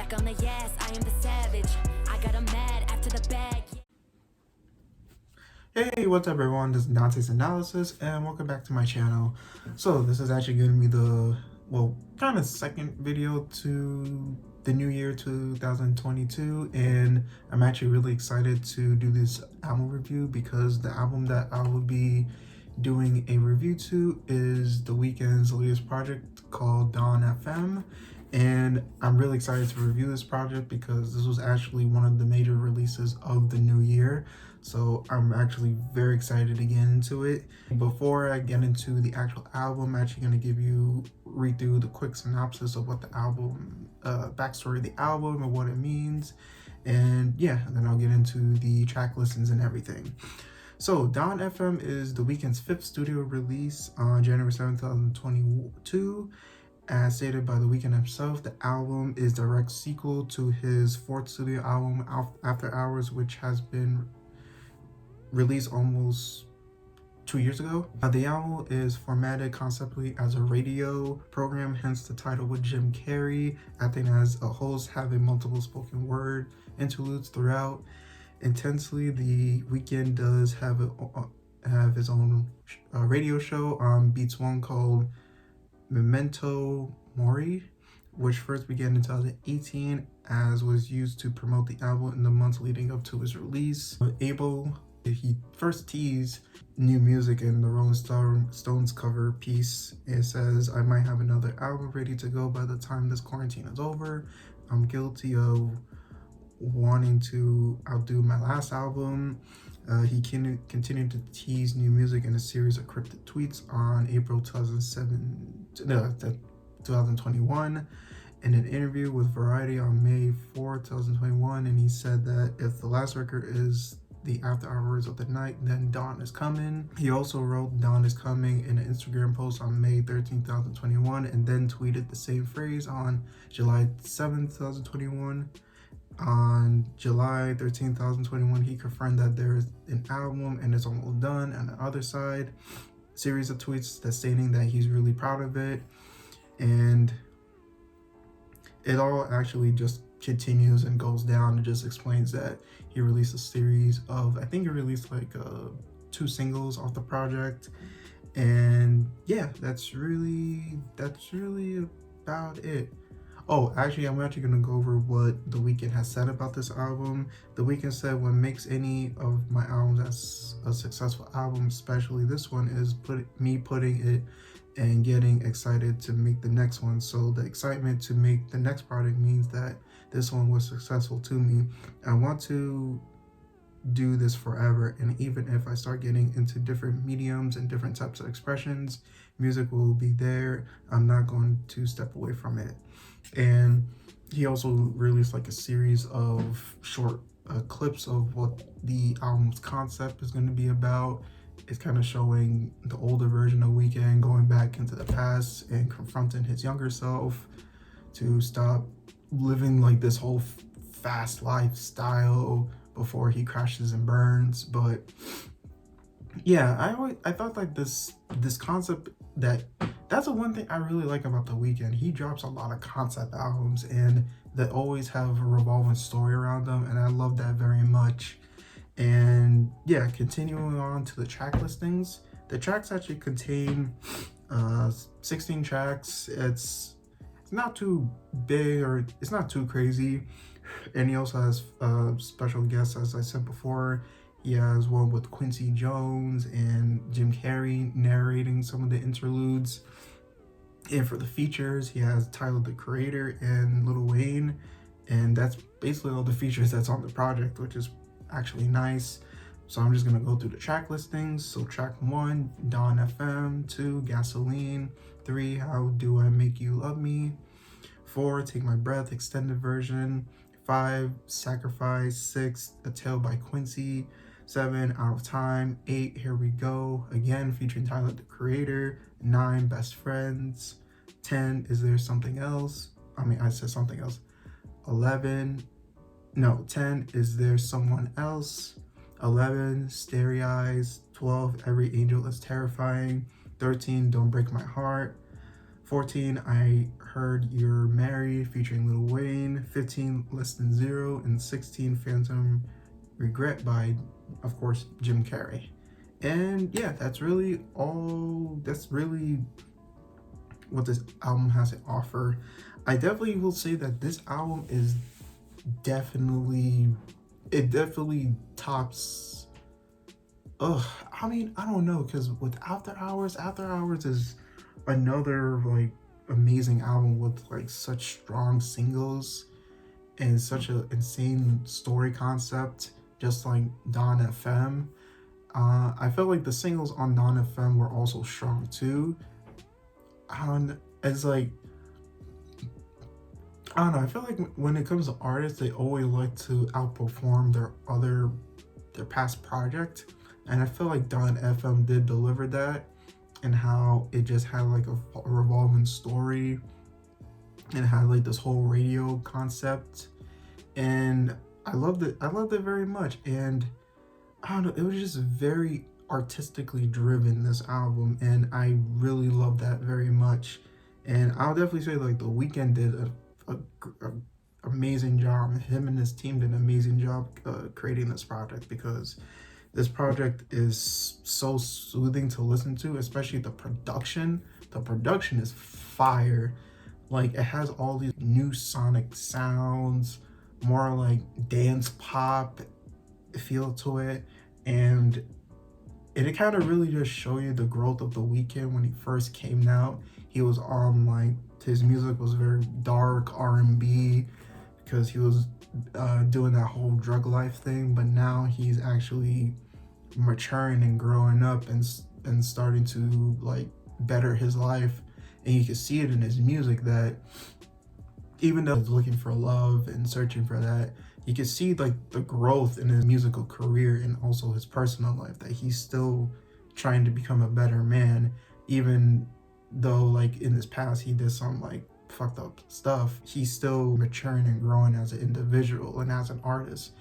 back on the yes, I am the savage. I got 'em mad after the bag. Hey, what's up everyone? This is Dante's Analysis and welcome back to my channel. So this is actually going to be the, kind of second video to the new year 2022, and I'm actually really excited to do this album review because the album that I will be doing a review to is The Weeknd's latest project called Dawn FM. And I'm really excited to review this project because this was actually one of the major releases of the new year. So I'm actually very excited to get into it. Before I get into the actual album, I'm actually going to read through the quick synopsis of what the album, backstory of the album and what it means. And yeah, then I'll get into the track listings and everything. So Dawn FM is The Weeknd's 5th studio release on January 7th, 2022. As stated by The Weeknd himself, the album is a direct sequel to his 4th studio album, After Hours, which has been released almost 2 years ago. The album is formatted conceptually as a radio program, hence the title with Jim Carrey acting as a host, having multiple spoken word interludes throughout. Intensely, The Weeknd does have his own radio show on Beats One called Memento Mori, which first began in 2018 as was used to promote the album in the months leading up to his release. He first teased new music in the Rolling Stones cover piece. It says, "I might have another album ready to go by the time this quarantine is over. I'm guilty of wanting to outdo my last album." He continued to tease new music in a series of cryptic tweets on April 2021 in an interview with Variety on May 4, 2021, and he said that if the last record is the After Hours of the night, then Dawn is coming. He also wrote Dawn is coming in an Instagram post on May 13, 2021, and then tweeted the same phrase on July 7, 2021. On July 13, 2021, he confirmed that there is an album and it's almost done. And on the other side, a series of tweets that stating that he's really proud of it. And it all actually just continues and goes down and just explains that he released a series of, I think he released like 2 singles off the project. And yeah, that's really about it. Oh, actually, I'm actually going to go over what The Weeknd has said about this album. The Weeknd said, "What makes any of my albums as a successful album, especially this one, is putting it and getting excited to make the next one. So the excitement to make the next project means that this one was successful to me. I want to do this forever, and even if I start getting into different mediums and different types of expressions, music will be there. I'm not going to step away from it." And he also released like a series of short clips of what the album's concept is going to be about. It's kind of showing the older version of Weeknd going back into the past and confronting his younger self to stop living like this whole fast lifestyle before he crashes and burns. But yeah, I thought like this concept, that's the one thing I really like about The Weeknd. He drops a lot of concept albums and that always have a revolving story around them, and I love that very much. And yeah, continuing on to the track listings, the tracks actually contain 16 tracks. It's not too big or it's not too crazy. And he also has special guests, as I said before. He has one with Quincy Jones and Jim Carrey narrating some of the interludes. And for the features, he has Tyler the Creator and Lil Wayne. And that's basically all the features that's on the project, which is actually nice. So I'm just going to go through the track listings. So track 1, Dawn FM. 2, Gasoline. 3, How Do I Make You Love Me. 4, Take My Breath, extended version. 5, Sacrifice. 6, A Tale by Quincy. 7, Out of Time. 8, Here We Go, again featuring Tyler the Creator. 9, Best Friends. 10, Is There Something Else? I said something else. 10, Is There Someone Else? 11, Starry Eyes. 12, Every Angel Is Terrifying. 13, Don't Break My Heart. 14, I Heard You're Married featuring Lil Wayne. 15, Less Than Zero. And 16, Phantom Regret by, of course, Jim Carrey. And yeah, that's really what this album has to offer. I definitely will say that this album is definitely tops. I mean, I don't know, because with After Hours is another like amazing album with like such strong singles and such an insane story concept, just like Dawn FM. I felt like the singles on Dawn FM were also strong too. It's like, I don't know, I feel like when it comes to artists, they always like to outperform their past project, and I feel like Dawn FM did deliver that, and how it just had like a revolving story and had like this whole radio concept, and I loved it very much. And I don't know, it was just very artistically driven, this album, and I really love that very much. And I'll definitely say like The Weeknd did a amazing job. Him and his team did an amazing job creating this project, because this project is so soothing to listen to, especially the production. The production is fire. Like, it has all these new sonic sounds, more like dance pop feel to it, and it kind of really just show you the growth of The Weeknd. When he first came out, he was on like, his music was very dark R&B, because he was doing that whole drug life thing, but now he's actually maturing and growing up and starting to like better his life. And you can see it in his music that even though he's looking for love and searching for that, you can see like the growth in his musical career and also his personal life, that he's still trying to become a better man, even though like in his past he did some like fucked up stuff. He's still maturing and growing as an individual and as an artist,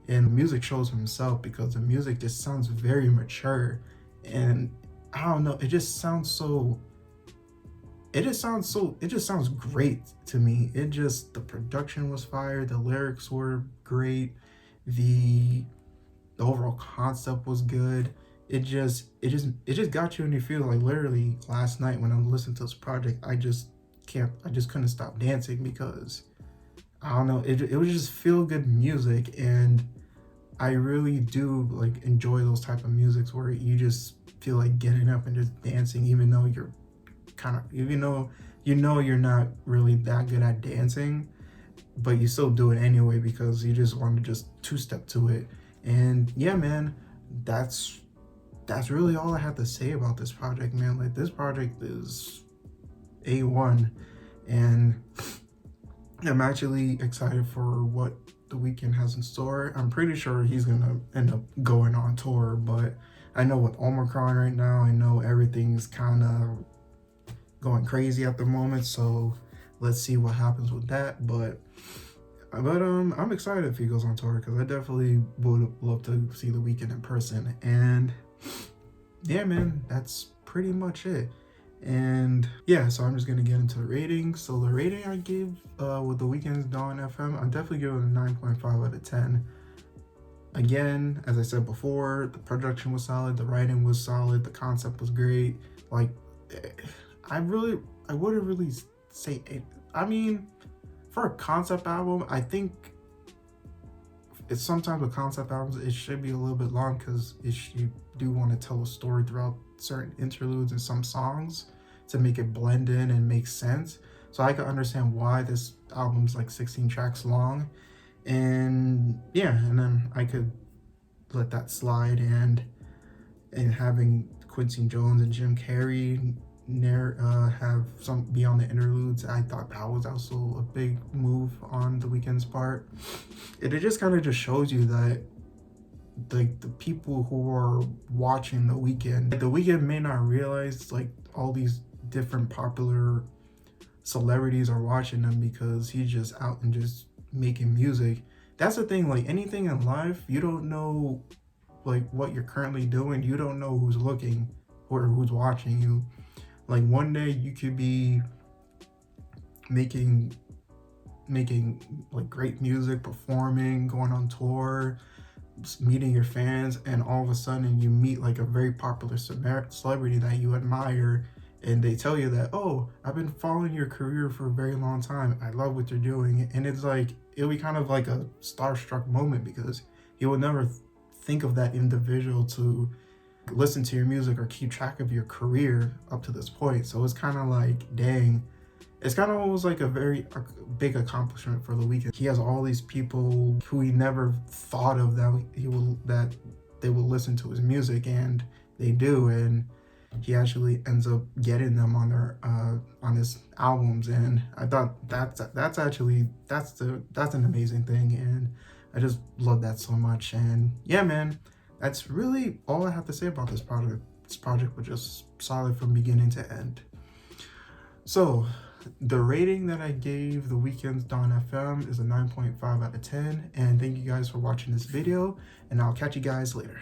and the music shows himself, because the music just sounds very mature. And I don't know, it just sounds great to me. The production was fire, the lyrics were great, the overall concept was good. It just got you in your feel. Like, literally last night when I listened to this project, I just couldn't stop dancing, because I don't know, it was just feel good music. And I really do like enjoy those type of musics where you just feel like getting up and just dancing, even though you're not really that good at dancing, but you still do it anyway, because you just want to just two-step to it. And yeah, man, that's really all I have to say about this project, man. Like, this project is A1, and I'm actually excited for what The Weeknd has in store. I'm pretty sure he's gonna end up going on tour, but I know with Omicron right now, I know everything's kind of going crazy at the moment, so let's see what happens with that. But I'm excited if he goes on tour, because I definitely would love to see The Weeknd in person. And yeah, man, that's pretty much it. And yeah, so I'm just gonna get into the rating. So the rating I gave with The Weeknd's Dawn FM, I'm definitely giving it a 9.5 out of 10. Again, as I said before, the production was solid, the writing was solid, the concept was great. Like, I wouldn't really say it. I mean, for a concept album, I think it's sometimes with concept albums, it should be a little bit long, because you do want to tell a story throughout certain interludes and some songs to make it blend in and make sense. So I can understand why this album's like 16 tracks long. And yeah, and then I could let that slide. And having Quincy Jones and Jim Carrey have some be on the interludes, I thought that was also a big move on The Weeknd's part. It just kind of just shows you that like the people who are watching The Weeknd may not realize like all these different popular celebrities are watching them, because he's just out and just making music. That's the thing, like anything in life, you don't know like what you're currently doing. You don't know who's looking or who's watching you. Like, one day you could be making like great music, performing, going on tour, meeting your fans, and all of a sudden you meet like a very popular celebrity that you admire, and they tell you that, oh, I've been following your career for a very long time, I love what you're doing. And it's like, it'll be kind of like a starstruck moment, because you would never think of that individual to listen to your music or keep track of your career up to this point. So it's kind of like, dang, it's kind of almost like a very big accomplishment for The Weeknd. He has all these people who he never thought of that they will listen to his music, and they do, and he actually ends up getting them on their on his albums. And I thought that's an amazing thing, and I just love that so much. And yeah, man, that's really all I have to say about this project. This project was just solid from beginning to end. So the rating that I gave The Weeknd's Dawn FM is a 9.5 out of 10. And thank you guys for watching this video, and I'll catch you guys later.